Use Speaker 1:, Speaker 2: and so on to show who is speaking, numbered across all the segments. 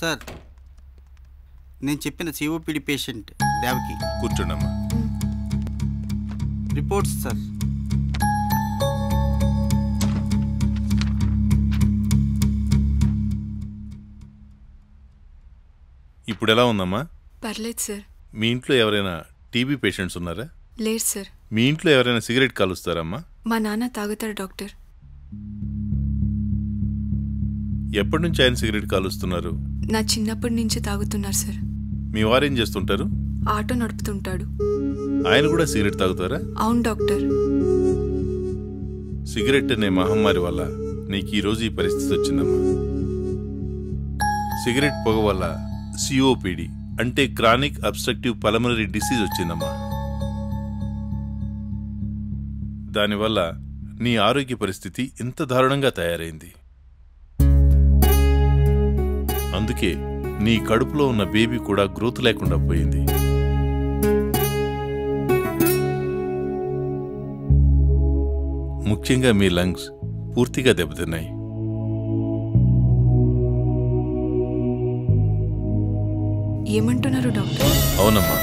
Speaker 1: Sir, నేను చెప్పిన COPD patient Devaki.
Speaker 2: కూర్చోండమ్మా.
Speaker 1: Reports sir.
Speaker 2: ఇప్పుడు ఎలా ఉందమ్మా?
Speaker 3: పర్లేదు సార్.
Speaker 2: మీ ఇంట్లో ఎవరైనా టీబీ పేషెంట్స్ ఉన్నారా?
Speaker 3: లేదు సార్.
Speaker 2: మీ ఇంట్లో ఎవరైనా సిగరెట్ కాలుస్తారమ్మా?
Speaker 3: మా నాన్న తాగుతారు డాక్టర్.
Speaker 2: ఎప్పటి నుంచి ఆయన సిగరెట్ కాలుస్తున్నారు?
Speaker 3: నా చిన్నప్పటి నుంచి తాగుతున్నారు సార్.
Speaker 2: మీ వారేం చేస్తుంటారు?
Speaker 3: ఆటో నడుపుతుంటాడు.
Speaker 2: ఆయన కూడా సిగరెట్ తాగుతారా?
Speaker 3: అవును డాక్టర్.
Speaker 2: సిగరెట్ అనే మహమ్మారి వల్ల నీకు ఈరోజు ఈ పరిస్థితి వచ్చిందమ్మా. సిగరెట్ పొగ వల్ల సిఓపిడి అంటే క్రానిక్ అబ్స్ట్రక్టివ్ పల్మనరీ డిసీజ్ వచ్చిందమ్మా. దానివల్ల నీ ఆరోగ్య పరిస్థితి ఇంత దారుణంగా తయారైంది. అందుకే నీ కడుపులో ఉన్న బేబీ కూడా గ్రోత్ లేకుండా పోయింది. ముఖ్యంగా మీ లంగ్స్ పూర్తిగా దెబ్బతిన్నాయి.
Speaker 3: ఏమంటున్నారు డాక్టర్?
Speaker 2: అవునమ్మా,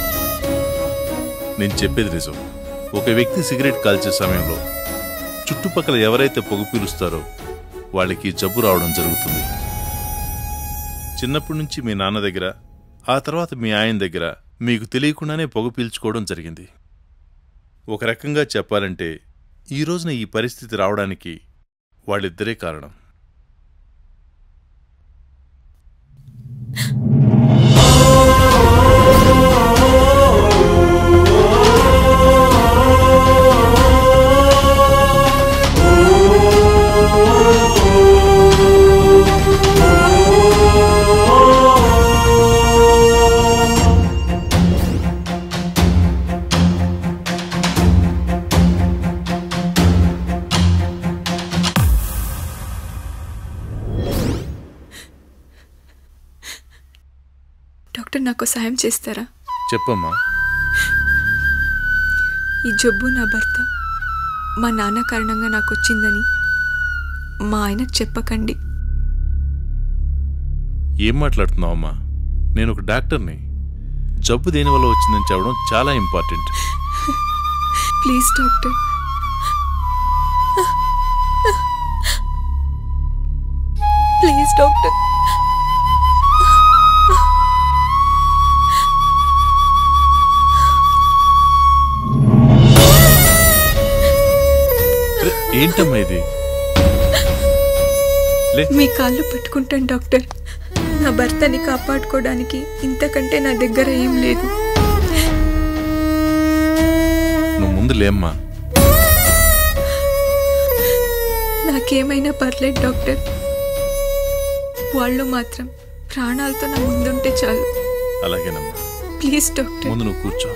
Speaker 2: నేను చెప్పేది నిజం. ఒక వ్యక్తి సిగరెట్ కాల్చే సమయంలో చుట్టుపక్కల ఎవరైతే పొగ పీలుస్తారో వాళ్ళకి జబ్బు రావడం జరుగుతుంది. చిన్నప్పటి నుంచి మీ నాన్న దగ్గర, ఆ తర్వాత మీ ఆయన దగ్గర మీకు తెలియకుండానే పొగ పీల్చుకోవడం జరిగింది. ఒక రకంగా చెప్పాలంటే ఈ రోజున ఈ పరిస్థితి రావడానికి వాళ్ళిద్దరే కారణం.
Speaker 3: డాక్టర్, నాకు సాయం చేస్తారా?
Speaker 2: చెప్పమ్మా.
Speaker 3: ఈ జబ్బు నా భర్త, మా నాన్న కారణంగా నాకు వచ్చిందని మా ఆయనకు చెప్పకండి.
Speaker 2: ఏం మాట్లాడుతున్నావమ్మా? నేను ఒక డాక్టర్ని. జబ్బు దేనివల్ల వచ్చిందని చెప్పడం చాలా important.
Speaker 3: Please doctor. Please doctor.
Speaker 2: ఏంటమ్మా ఇది?
Speaker 3: మీ కాళ్ళు పెట్టుకుంటాను డాక్టర్. నా భర్తని కాపాడుకోవడానికి ఇంతకంటే నా దగ్గర ఏం లేదు.
Speaker 2: నువ్వు ముందు లేమ్మా.
Speaker 3: నాకేమైనా పర్లేదు డాక్టర్. వాళ్ళు మాత్రం ప్రాణాలతో నా ముందుంటే చాలు.
Speaker 2: అలాగేనమ్మా.
Speaker 3: Please doctor.
Speaker 2: ముందు నువ్వు కూర్చో.